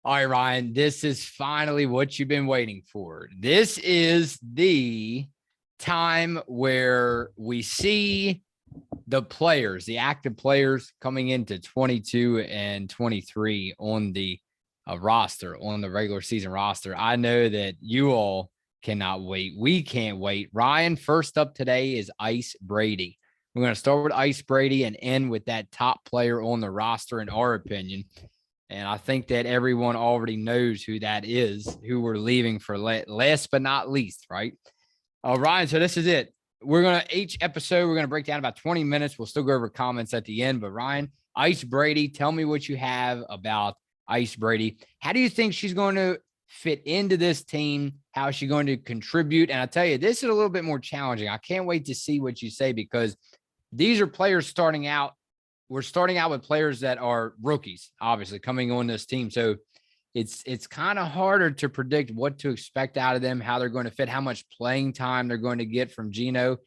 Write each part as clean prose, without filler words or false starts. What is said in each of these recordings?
All right, Ryan, this is finally what you've been waiting for. This is the time where we see the players, the active players coming into 22 and 23 on the roster, on the regular season roster. I know that you all cannot wait. We can't wait. Ryan, first up today is Ice Brady. We're going to start with Ice Brady and end with that top player on the roster, in our opinion. And I think that everyone already knows who that is, who we're leaving for last but not least, right? Ryan, so this is it. We're going to, each episode, we're going to break down about 20 minutes. We'll still go over comments at the end. But Ryan, Ice Brady, tell me what you have about Ice Brady. How do you think she's going to fit into this team? How is she going to contribute? And I tell you, this is a little bit more challenging. I can't wait to see what you say because these are players starting out. We're starting out with players that are rookies, obviously coming on this team. So it's kind of harder to predict what to expect out of them, how they're going to fit, how much playing time they're going to get from Gino.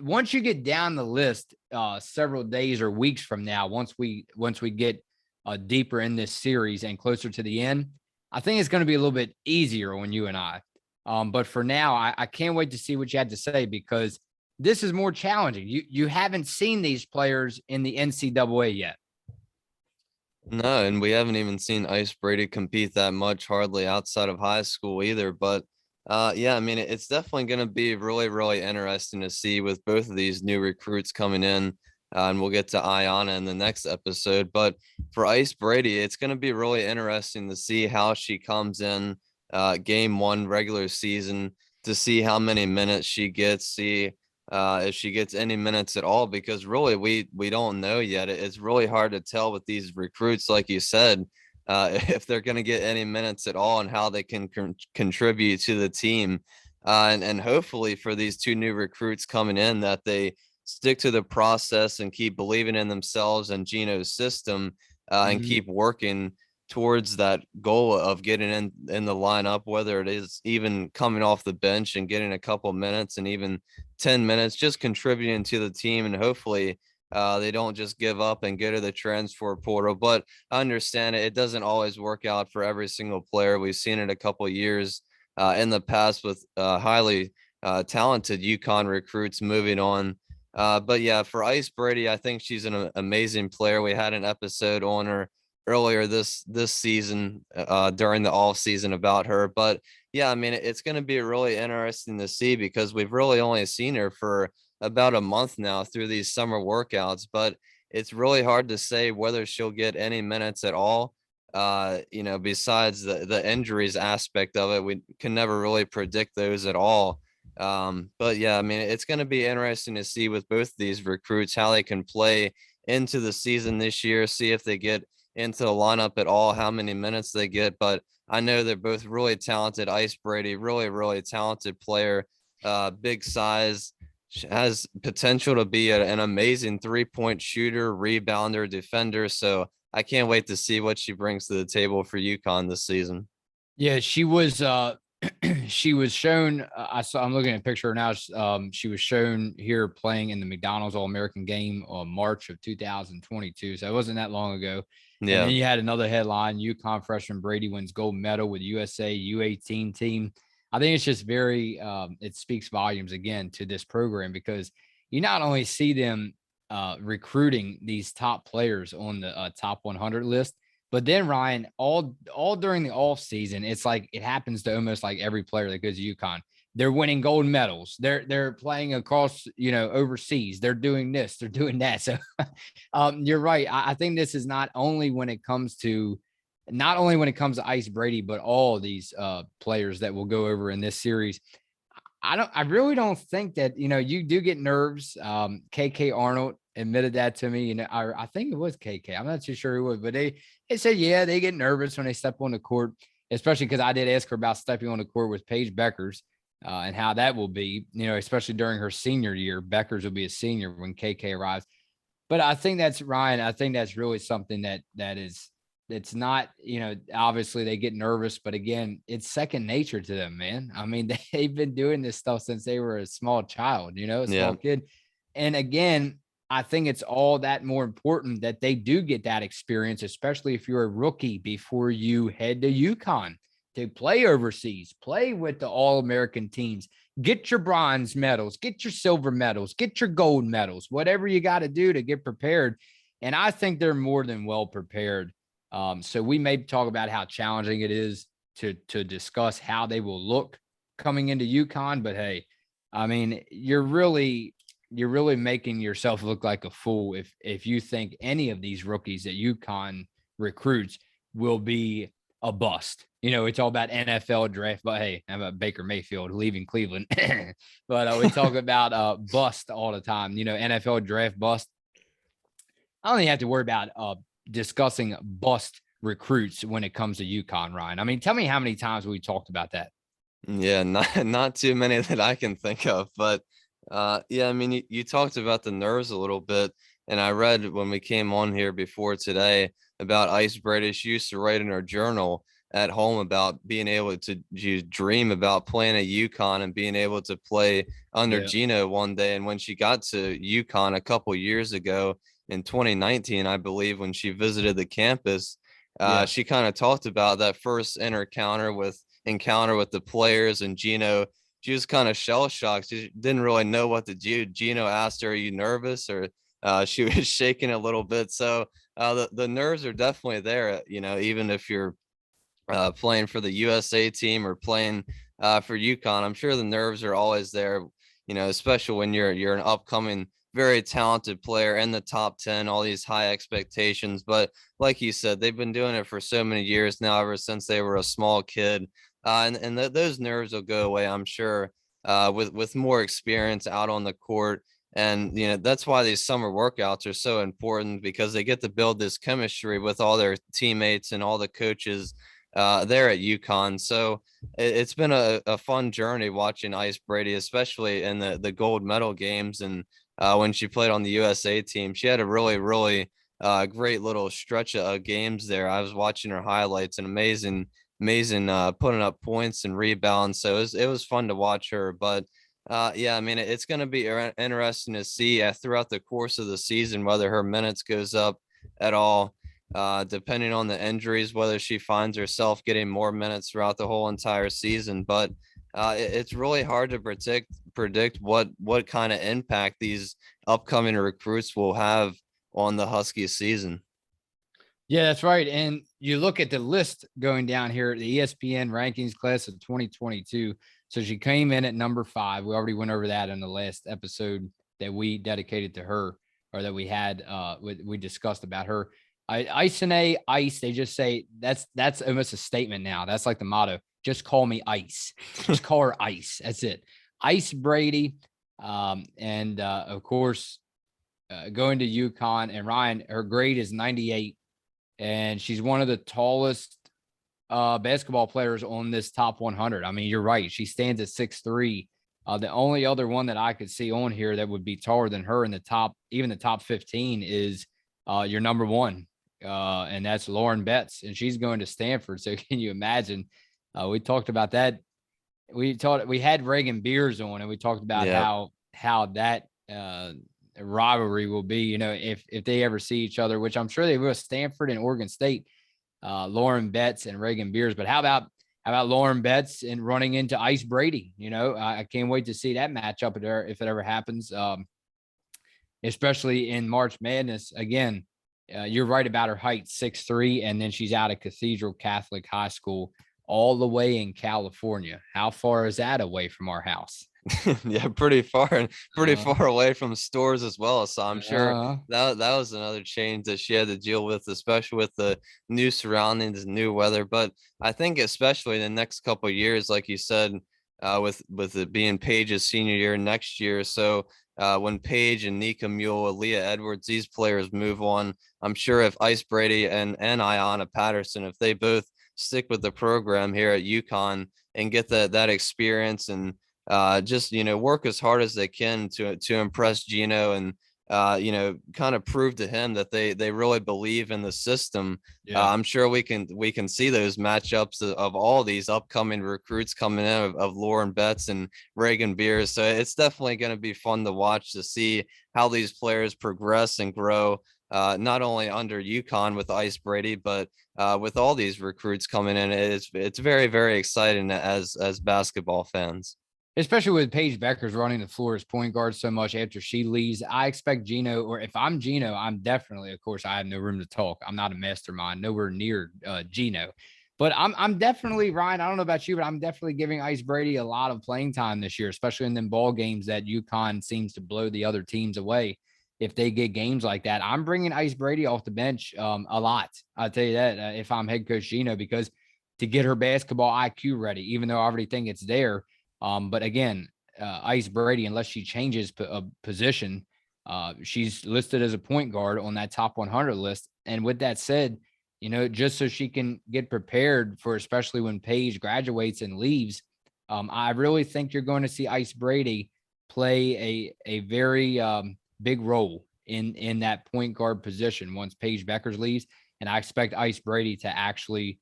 Once you get down the list, several days or weeks from now, once we get deeper in this series and closer to the end, I think it's going to be a little bit easier on you and I. But for now, I can't wait to see what you had to say because this is more challenging. You haven't seen these players in the NCAA yet. No, and we haven't even seen Ice Brady compete that much, hardly outside of high school either. But yeah, I mean, it's definitely going to be really, really interesting to see with both of these new recruits coming in. And we'll get to Ayana in the next episode. But for Ice Brady, it's going to be really interesting to see how she comes in game one regular season, to see how many minutes she gets, see if she gets any minutes at all, because really we don't know yet. It's really hard to tell with these recruits, like you said, if they're going to get any minutes at all and how they can contribute to the team. And hopefully for these two new recruits coming in, that they stick to the process and keep believing in themselves and Gino's system, and keep working towards that goal of getting in the lineup, whether it is even coming off the bench and getting a couple minutes and even 10 minutes, just contributing to the team. And hopefully they don't just give up and go to the transfer portal. But I understand it doesn't always work out for every single player. We've seen it a couple of years in the past with highly talented UConn recruits moving on. But yeah, for Ice Brady, I think she's an amazing player. We had an episode on her earlier this season during the off season about her. But yeah, I mean, it's going to be really interesting to see because we've really only seen her for about a month now through these summer workouts. But it's really hard to say whether she'll get any minutes at all. Besides the injuries aspect of it, we can never really predict those at all. But yeah, I mean, it's going to be interesting to see with both these recruits how they can play into the season this year, see if they get into the lineup at all, how many minutes they get. But I know they're both really talented. Ice Brady, really, really talented player, big size, has potential to be an amazing 3-point shooter, rebounder, defender. So I can't wait to see what she brings to the table for UConn this season. Yeah, she was she was shown. I'm looking at a picture now. She was shown here playing in the McDonald's All-American game on March of 2022. So it wasn't that long ago. And then Yeah. you had another headline: UConn freshman Brady wins gold medal with USA U18 team. I think it's just very. It speaks volumes again to this program because you not only see them recruiting these top players on the top 100 list. But then Ryan, all during the off season, it's like it happens to almost like every player that goes to UConn. They're winning gold medals. They're playing across, overseas. They're doing this. They're doing that. So, you're right. I think this is not only when it comes to Ice Brady, but all these players that will go over in this series. I really don't think that, you do get nerves. KK Arnold admitted that to me. I think it was KK. I'm not too sure who it was, but they said, yeah, they get nervous when they step on the court, especially because I did ask her about stepping on the court with Paige Beckers and how that will be, especially during her senior year. Beckers will be a senior when KK arrives. But I think that's Ryan. I think that's really something that is it's not, obviously they get nervous, but again, it's second nature to them, man. I mean, they've been doing this stuff since they were a small child, a Yeah. small kid. And again, I think it's all that more important that they do get that experience, especially if you're a rookie before you head to UConn to play overseas, play with the All-American teams, get your bronze medals, get your silver medals, get your gold medals, whatever you got to do to get prepared. And I think they're more than well prepared. So we may talk about how challenging it is to discuss how they will look coming into UConn. But hey, I mean, you're really making yourself look like a fool if you think any of these rookies that UConn recruits will be a bust. You know, it's all about NFL draft, but hey, how about Baker Mayfield leaving Cleveland? But we talk about bust all the time. You know, NFL draft bust. I don't even have to worry about discussing bust recruits when it comes to UConn, Ryan. I mean, tell me how many times we talked about that. Yeah, not too many that I can think of, but yeah, I mean, you talked about the nerves a little bit, and I read when we came on here before today about Ice Brady. She used to write in her journal at home about being able to dream about playing at UConn and being able to play under Yeah. Gino one day. And when she got to UConn a couple years ago in 2019, I believe, when she visited the campus, Yeah. she kind of talked about that first encounter with the players and Gino. She was kind of shell shocked. She didn't really know what to do. Gino asked her, "Are you nervous?" Or she was shaking a little bit. So the nerves are definitely there. You know, even if you're playing for the USA team or playing for UConn, I'm sure the nerves are always there. You know, especially when you're an upcoming, very talented player in the top 10, all these high expectations. But like you said, they've been doing it for so many years now, ever since they were a small kid, and those nerves will go away, I'm sure, with more experience out on the court. And you know, that's why these summer workouts are so important, because they get to build this chemistry with all their teammates and all the coaches there at UConn. So it's been a fun journey watching Ice Brady, especially in the gold medal games. And when she played on the USA team, she had a really great little stretch of games there. I was watching her highlights, and amazing putting up points and rebounds. So it was fun to watch her. But yeah, I mean, it's going to be interesting to see throughout the course of the season whether her minutes goes up at all, depending on the injuries, whether she finds herself getting more minutes throughout the whole entire season. But it's really hard to predict what kind of impact these upcoming recruits will have on the Huskies season. Yeah, that's right. And you look at the list going down here, the ESPN rankings class of 2022. So she came in at number 5. We already went over that in the last episode that we dedicated to her, or that we had we discussed about her. Ice and Ice, they just say that's almost a statement now. That's like the motto. Just call me Ice. Just call her Ice. That's it. Ice Brady. And of course, going to UConn, and Ryan, her grade is 98, and she's one of the tallest basketball players on this top 100. I mean, you're right. She stands at 6'3". The only other one that I could see on here that would be taller than her in the top, even the top 15, is your number 1. And that's Lauren Betts, and she's going to Stanford. So can you imagine? We talked about that. We had Reagan Beers on, and we talked about Yeah. how that rivalry will be, you know, if they ever see each other, which I'm sure they will. Stanford and Oregon State, Lauren Betts and Reagan Beers. But how about Lauren Betts and running into Ice Brady? You know, I can't wait to see that matchup if it ever happens, especially in March Madness. Again, you're right about her height, 6'3", and then she's out of Cathedral Catholic High School all the way in California. How far is that away from our house? Yeah, pretty far, and pretty Uh, far away from stores as well. So I'm sure uh, that was another change that she had to deal with, especially with the new surroundings, new weather. But I think especially in the next couple of years, like you said, with it being Paige's senior year next year. So when Paige and Nika Mule, Leah Edwards, these players move on, I'm sure if Ice Brady and Ayanna Patterson, if they both stick with the program here at UConn and get that experience, and just, you know, work as hard as they can to impress Gino, and kind of prove to him that they really believe in the system. Yeah. I'm sure we can see those matchups of all these upcoming recruits coming in of Lauren Betts and Reagan Beers. So it's definitely going to be fun to watch to see how these players progress and grow. Not only under UConn with Ice Brady, but with all these recruits coming in, it's very, very exciting as basketball fans. Especially with Paige Beckers running the floor as point guard so much after she leaves. I expect Gino, or if I'm Gino, I'm definitely, of course, I have no room to talk. I'm not a mastermind, nowhere near Gino. But I'm definitely, Ryan, I don't know about you, but I'm definitely giving Ice Brady a lot of playing time this year, especially in them ball games that UConn seems to blow the other teams away. If they get games like that, I'm bringing Ice Brady off the bench a lot. I'll tell you that if I'm head coach Gino, because to get her basketball IQ ready, even though I already think it's there. But again, Ice Brady, unless she changes position, she's listed as a point guard on that top 100 list. And with that said, just so she can get prepared for, especially when Paige graduates and leaves, I really think you're going to see Ice Brady play a very big role in that point guard position once Paige Beckers leaves. And I expect Ice Brady to actually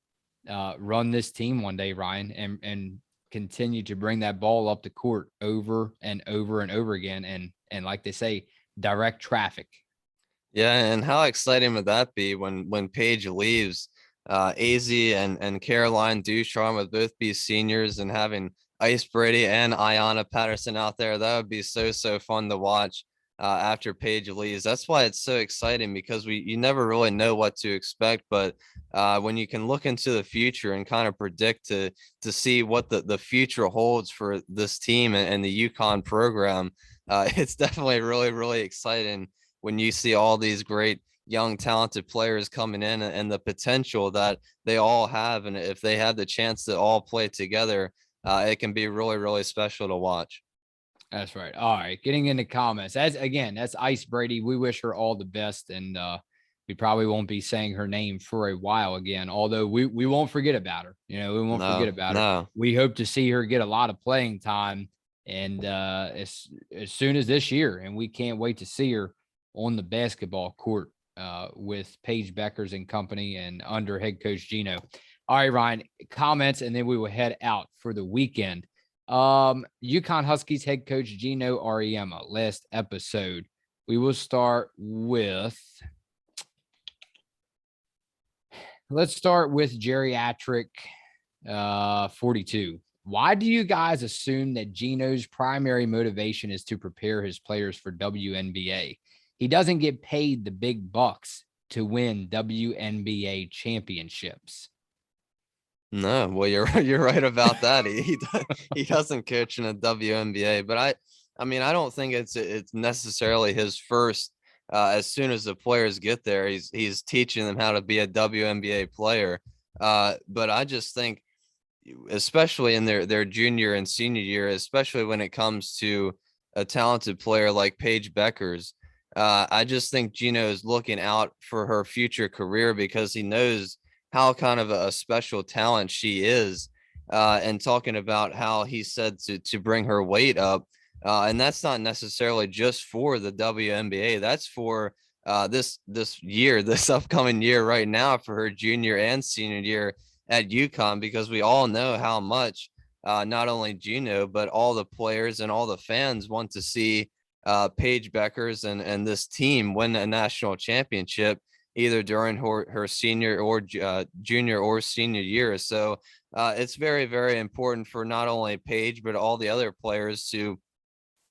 run this team one day, Ryan, and continue to bring that ball up the court over and over and over again. And like they say, direct traffic. Yeah, and how exciting would that be when Paige leaves? AZ and Caroline Ducharme would both be seniors, and having Ice Brady and Ayanna Patterson out there, that would be so fun to watch after Paige leaves. That's why it's so exciting, because you never really know what to expect, but when you can look into the future and kind of predict to see what the future holds for this team and the UConn program, it's definitely really exciting when you see all these great young talented players coming in, and the potential that they all have, and if they have the chance to all play together, it can be really special to watch. That's right. All right. Getting into comments. That's Ice Brady. We wish her all the best. And we probably won't be saying her name for a while again, although we won't forget about her. We won't forget No, about her. no. We hope to see her get a lot of playing time, and as soon as this year. And we can't wait to see her on the basketball court with Paige Beckers and company and under head coach Gino. All right, Ryan, comments, and then we will head out for the weekend. UConn Huskies head coach Gino Auriemma, last episode. We will start with, let's start with geriatric 42. Why do you guys assume that Gino's primary motivation is to prepare his players for WNBA? He doesn't get paid the big bucks to win WNBA championships. No, well, you're right about that. He doesn't coach in a WNBA, but I mean, I don't think it's necessarily his first. As soon as the players get there, he's teaching them how to be a WNBA player. But I just think, especially in their junior and senior year, especially when it comes to a talented player like Paige Beckers, I just think Gino is looking out for her future career, because he knows how kind of a special talent she is, and talking about how he said to bring her weight up, and that's not necessarily just for the WNBA. That's for this year, this upcoming year right now, for her junior and senior year at UConn, because we all know how much not only Gino but all the players and all the fans want to see Paige Beckers and this team win a national championship, either during her senior or junior or senior year. So it's very important for not only Paige but all the other players to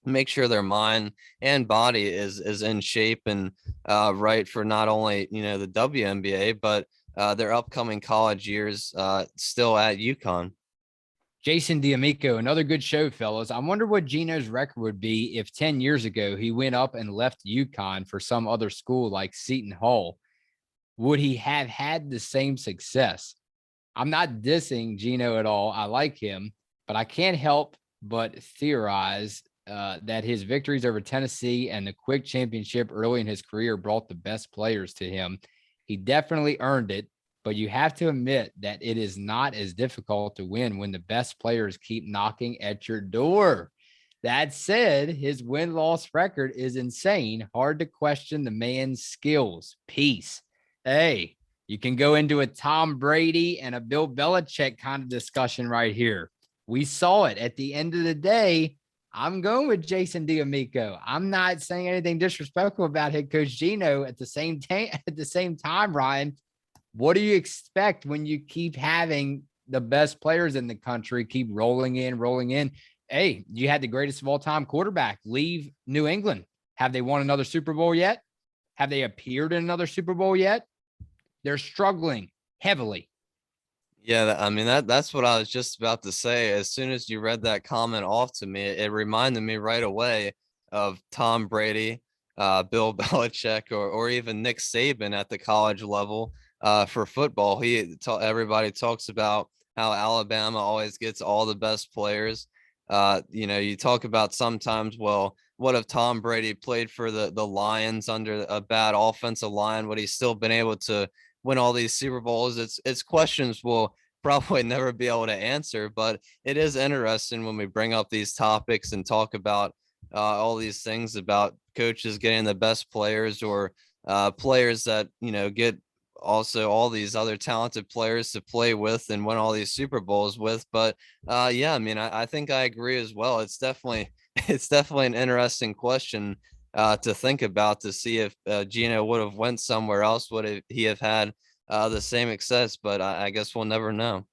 make sure their mind and body is in shape and right for not only the WNBA, but their upcoming college years still at UConn. Jason D'Amico, another good show, fellas. I wonder what Gino's record would be if 10 years ago he went up and left UConn for some other school like Seton Hall. Would he have had the same success? I'm not dissing Gino at all. I like him, but I can't help but theorize that his victories over Tennessee and the quick championship early in his career brought the best players to him. He definitely earned it, but you have to admit that it is not as difficult to win when the best players keep knocking at your door. That said, his win-loss record is insane. Hard to question the man's skills. Peace. Hey, you can go into a Tom Brady and a Bill Belichick kind of discussion right here. We saw it at the end of the day. I'm going with Jason D'Amico. I'm not saying anything disrespectful about head coach Gino at the same time. At the same time, Ryan, what do you expect when you keep having the best players in the country keep rolling in, rolling in? Hey, you had the greatest of all time quarterback leave New England. Have they won another Super Bowl yet? Have they appeared in another Super Bowl yet? They're struggling heavily. Yeah, I mean that's what I was just about to say. As soon as you read that comment off to me, it reminded me right away of Tom Brady, Bill Belichick, or even Nick Saban at the college level for football. Everybody talks about how Alabama always gets all the best players. You talk about sometimes, well, what if Tom Brady played for the Lions under a bad offensive line? Would he still been able to win all these Super Bowls? It's questions we'll probably never be able to answer, but it is interesting when we bring up these topics and talk about all these things about coaches getting the best players, or players that get also all these other talented players to play with and win all these Super Bowls with. But yeah, I mean, I think I agree as well. It's definitely it's definitely an interesting question to think about, to see if Gino would have went somewhere else, would he have had the same success? But I guess we'll never know.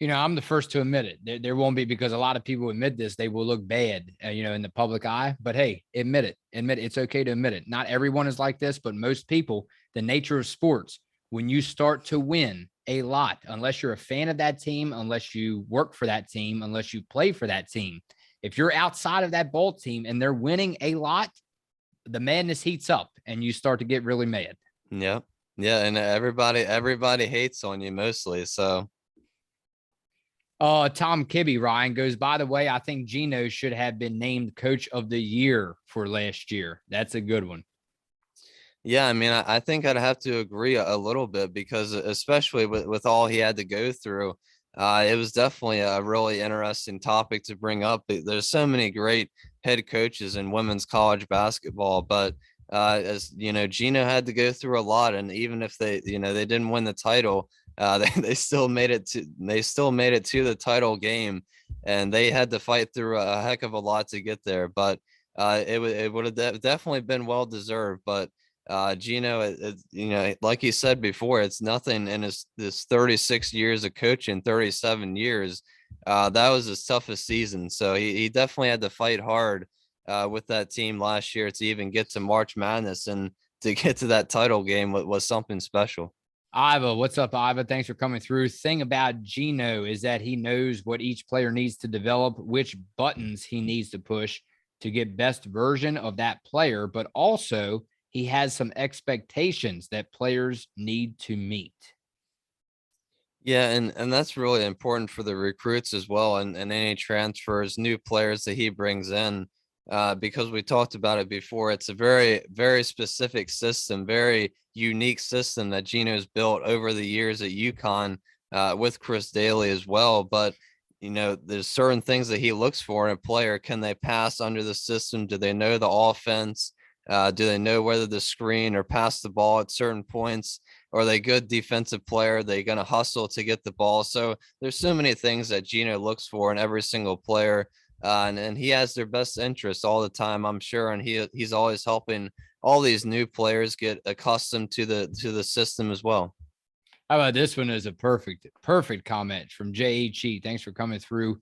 I'm the first to admit it. There won't be, because a lot of people admit this. They will look bad, in the public eye. But hey, admit it. Admit it. It's okay to admit it. Not everyone is like this, but most people, the nature of sports, when you start to win a lot, unless you're a fan of that team, unless you work for that team, unless you play for that team, if you're outside of that ball team and they're winning a lot, the madness heats up and you start to get really mad. Yeah. Yeah. And everybody hates on you mostly. So Tom Kibbe, Ryan, goes, by the way, I think Gino should have been named coach of the year for last year. That's a good one. yeah, I mean, I think I'd have to agree a little bit, because especially with all he had to go through, it was definitely a really interesting topic to bring up. There's so many great head coaches in women's college basketball, but as you know, Gino had to go through a lot, and even if they didn't win the title, they still made it to the title game, and they had to fight through a heck of a lot to get there. But it would have definitely been well deserved. But Gino, like you said before, it's nothing in this 36 years of coaching, 37 years. That was his toughest season. So he definitely had to fight hard with that team last year to even get to March Madness, and to get to that title game was something special. Iva, what's up, Iva? Thanks for coming through. Thing about Gino is that he knows what each player needs to develop, which buttons he needs to push to get best version of that player, but also he has some expectations that players need to meet. Yeah, and that's really important for the recruits as well, and any transfers, new players that he brings in, because we talked about it before. It's a very, very specific system, very unique system that Gino's built over the years at UConn, with Chris Daly as well. But there's certain things that he looks for in a player. Can they pass under the system? Do they know the offense? Do they know whether to screen or pass the ball at certain points? Are they good defensive player? Are they going to hustle to get the ball? So there's so many things that Gino looks for in every single player, and he has their best interests all the time, I'm sure. And he's always helping all these new players get accustomed to the system as well. How about this one? Is a perfect comment from JHE. Thanks for coming through.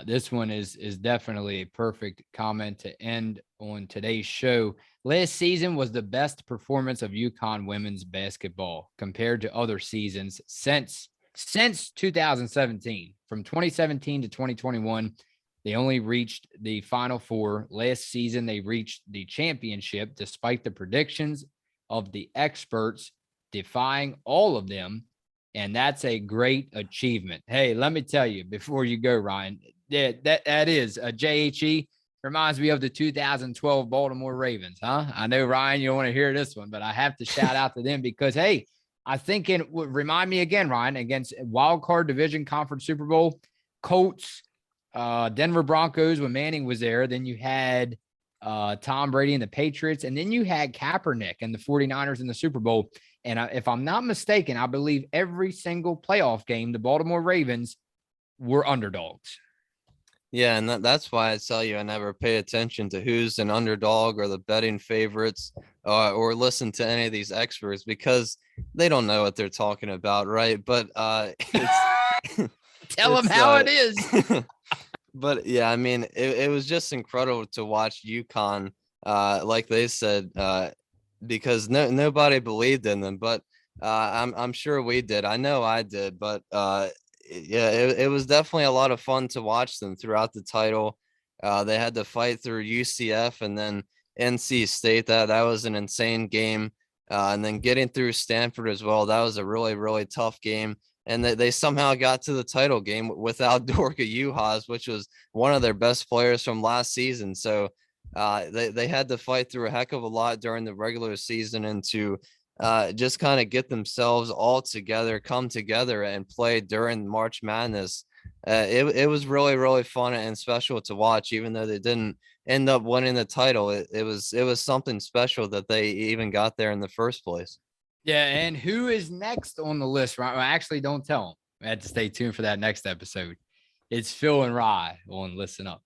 This one is definitely a perfect comment to end on today's show. Last season was the best performance of UConn women's basketball compared to other seasons since 2017. From 2017 to 2021, they only reached the Final Four. Last season, they reached the championship despite the predictions of the experts, defying all of them. And that's a great achievement. Hey, let me tell you before you go, Ryan, that is a JHE. Reminds me of the 2012 Baltimore Ravens, huh? I know, Ryan, you don't want to hear this one, but I have to shout out to them because, hey, I think it would remind me again, Ryan, against wild card division conference Super Bowl, Colts, Denver Broncos when Manning was there. Then you had Tom Brady and the Patriots. And then you had Kaepernick and the 49ers in the Super Bowl. And if I'm not mistaken, I believe every single playoff game, the Baltimore Ravens were underdogs. Yeah, and that's why I tell you I never pay attention to who's an underdog or the betting favorites, or listen to any of these experts because they don't know what they're talking about, right? But it's Tell them it's how it is. but yeah, I mean, it was just incredible to watch UConn, like they said, because nobody believed in them, but I'm sure we did. I know I did, but yeah, it was definitely a lot of fun to watch them throughout the title. They had to fight through UCF and then NC State. That was an insane game. And then getting through Stanford as well. That was a really, really tough game. And they somehow got to the title game without Dorka Juhas, which was one of their best players from last season. So they had to fight through a heck of a lot during the regular season and to just kind of get themselves all together, come together and play during March Madness. It was really, really fun and special to watch, even though they didn't end up winning the title. It was something special that they even got there in the first place. Yeah, and who is next on the list? Right? Well, actually, don't tell them. I had to stay tuned for that next episode. It's Phil and Rye on Listen Up.